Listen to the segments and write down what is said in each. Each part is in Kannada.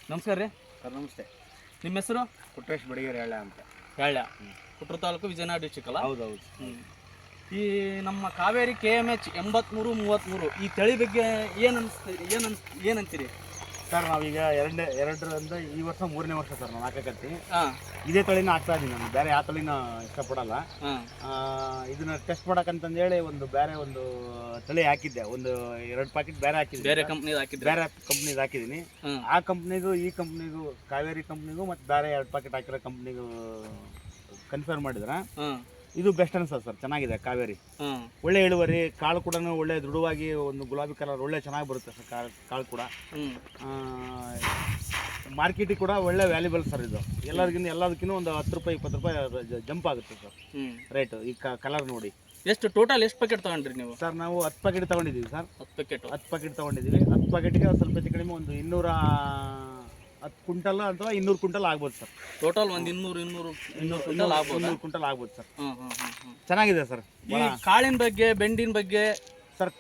ನಮಸ್ಕಾರ ರೀ ಸರ್. ನಮಸ್ತೆ. ನಿಮ್ಮ ಹೆಸರು? ಪುಟ್ಟೇಶ್ ಬಡಿಗೇರಿ ಹೇಳ ಅಂತ. ಹೇಳ ಕುಟ್ರ ತಾಲೂಕು ವಿಜಯನಗರ ಡಿಸ್ಟಿಕ್ ಅಲ್ಲ? ಹೌದೌದು. ಈ ನಮ್ಮ ಕಾವೇರಿ KMH 8333 ಈ ತಳಿ ಬಗ್ಗೆ ಏನಂತೀರಿ ಸರ್? ನಾವೀಗ ಎರಡರಿಂದ ಈ ವರ್ಷ 3ನೇ ವರ್ಷ ಸರ್ ನಾನು ಹಾಕಕತ್ತಿ. ಹಾಂ, ಇದೇ ತಳಿನ ಹಾಕ್ತಾ ಇದ್ದೀನಿ. ನಾನು ಬೇರೆ ಯಾವ ತಳಿನ ಇಷ್ಟಪಡಲ್ಲ. ಇದನ್ನ ಟೆಸ್ಟ್ ಮಾಡಕ್ಕಂತಂದೇಳಿ ಬೇರೆ ಒಂದು ತಳಿ ಹಾಕಿದ್ದೆ. 2 ಪ್ಯಾಕೆಟ್ ಬೇರೆ ಹಾಕಿದ್ದೆ. ಬೇರೆ ಕಂಪ್ನಿದು ಬೇರೆ ಕಂಪ್ನಿದು ಹಾಕಿದ್ದೀನಿ. ಆ ಕಂಪ್ನಿಗೂ ಈ ಕಂಪ್ನಿಗೂ, ಕಾವೇರಿ ಕಂಪ್ನಿಗೂ ಮತ್ತು ಬೇರೆ 2 ಪ್ಯಾಕೆಟ್ ಹಾಕಿರೋ ಕಂಪ್ನಿಗೂ ಕನ್ಫರ್ಮ್ ಮಾಡಿದ್ರೆ ಇದು ಬೆಸ್ಟ್ ಅನ್ಸುತ್ತೆ ಸರ್. ಚೆನ್ನಾಗಿದೆ ಕಾವೇರಿ. ಒಳ್ಳೆ ಇಳುವರಿ, ಕಾಳು ಕೂಡ ಒಳ್ಳೆ ದೃಢವಾಗಿ ಒಂದು ಗುಲಾಬಿ ಕಲರ್ ಒಳ್ಳೆ ಚೆನ್ನಾಗಿ ಬರುತ್ತೆ ಸರ್. ಕಾಳು ಕೂಡ ಮಾರ್ಕೆಟಿಗೆ ಕೂಡ ಒಳ್ಳೆ ವ್ಯಾಲ್ಯೂಬಲ್ ಸರ್. ಇದು ಎಲ್ಲದಕ್ಕಿಂತ ಒಂದು 10 ರೂಪಾಯಿ 20 ರೂಪಾಯಿ ಜಂಪ್ ಆಗುತ್ತೆ ಸರ್ ರೇಟ್. ಈ ಕಲರ್ ನೋಡಿ. ಟೋಟಲ್ ಎಷ್ಟು ಪ್ಯಾಕೆಟ್ ತಗೊಂಡ್ರಿ ನೀವು? ಸರ್ ನಾವು 10 ಪ್ಯಾಕೆಟ್ ತಗೊಂಡಿದ್ದೀವಿ ಸರ್. 10 ಪ್ಯಾಕೆಟ್ ತಗೊಂಡಿದ್ದೀವಿ. 10 ಪ್ಯಾಕೆಟ್ಗೆ ಸ್ವಲ್ಪ ಹೆಚ್ಚು ಕಡಿಮೆ ಒಂದು 210 ಕ್ವಿಂಟಲ್ ಅಥವಾ 200 ಕ್ವಿಂಟಲ್ ಆಗ್ಬೋದು ಸರ್. ಟೋಟಲ್ ಒಂದು 200 ಕ್ವಿಂಟಲ್ ಆಗ್ಬೋದು. 200 ಕ್ವಿಂಟಲ್ ಆಗ್ಬೋದು ಸರ್. ಚೆನ್ನಾಗಿದೆ ಸರ್. ಈ ಕಾಳಿನ ಬಗ್ಗೆ, ಬೆಂಡಿನ ಬಗ್ಗೆ ಸರ್,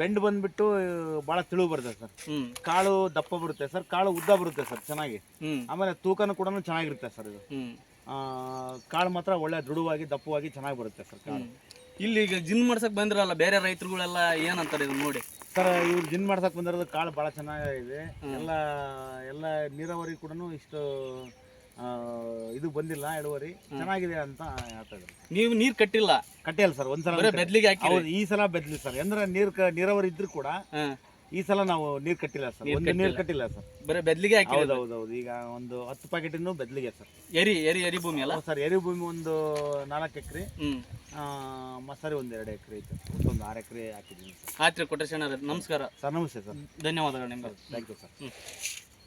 ಬೆಂಡ್ ಬಂದ್ಬಿಟ್ಟು ಭಾಳ ತಿಳುವು ಬರುತ್ತೆ ಸರ್. ಕಾಳು ದಪ್ಪ ಬರುತ್ತೆ ಸರ್, ಕಾಳು ಉದ್ದ ಬರುತ್ತೆ ಸರ್ ಚೆನ್ನಾಗಿ. ಆಮೇಲೆ ತೂಕನೂ ಕೂಡ ಚೆನ್ನಾಗಿರುತ್ತೆ ಸರ್. ಇದು ಕಾಳು ಮಾತ್ರ ಒಳ್ಳೆ ದೃಢವಾಗಿ ದಪ್ಪವಾಗಿ ಚೆನ್ನಾಗಿ ಬರುತ್ತೆ ಸರ್ ಕಾಳು. ಇಲ್ಲಿ ಈಗ ಜಿನ್ ಮಾಡ್ಸಕ್ ಬಂದಿರಲ್ಲ ಬೇರೆ ರೈತರುಗಳೆಲ್ಲ ಏನಂತಾರೆ ಇದನ್ನ ನೋಡಿ? ಸರ್, ಇವ್ರು ಜಿನ್ ಮಾಡ್ಸಕ್ ಬಂದಿರೋದು ಕಾಳು ಭಾಳ ಚೆನ್ನಾಗಿದೆ. ಎಲ್ಲ ನೀರಾವರಿ ಕೂಡ ಇಷ್ಟು ಇದು ಬಂದಿಲ್ಲ, ಇಳುವರಿ ಚೆನ್ನಾಗಿದೆ ಅಂತ ಹೇಳ್ತಾ ಇದ್ದಾರೆ. ನೀವು ನೀರು ಕಟ್ಟಿಲ್ಲ ಸರ್? ಒಂದ್ಸಲ ಬೆದ್ಲಿಗೆ ಹಾಕಿ. ಈ ಸಲ ಬೆದ್ಲಿ ಸರ್. ಅಂದ್ರೆ ನೀರಾವರಿ ಇದ್ರು ಕೂಡ ಈ ಸಲ ನಾವು ನೀರು ಕಟ್ಟಿಲ್ಲ ಸರ್. ನೀರು ಕಟ್ಟಿಲ್ಲ ಸರ್, ಬರೀ ಬೆದ್ಲಿಗೆ ಹಾಕಿ. ಹೌದೌದು. ಈಗ ಒಂದು 10 ಪ್ಯಾಕೆಟ್ ಬೆದ್ಲಿಗೆ ಸರ್. ಎರಿ ಭೂಮಿ ಅಲ್ಲ ಸರ್? ಎರಿ ಭೂಮಿ ಒಂದು 4 ಎಕರೆ, ಮಸಾರಿ ಒಂದು 2 ಎಕರೆ ಐತೆ. ಒಂದು 6 ಎಕರೆ ಹಾಕಿದ್ದೀನಿ ಸರ್. ಆಯ್ತು ಕೊಟ್ಟೇಶಣ್ಣ, ನಮಸ್ಕಾರ ಸರ್. ನಮಸ್ತೆ ಸರ್. ಧನ್ಯವಾದಗಳು ನಿಮ್ಗೆ. Thank you sir.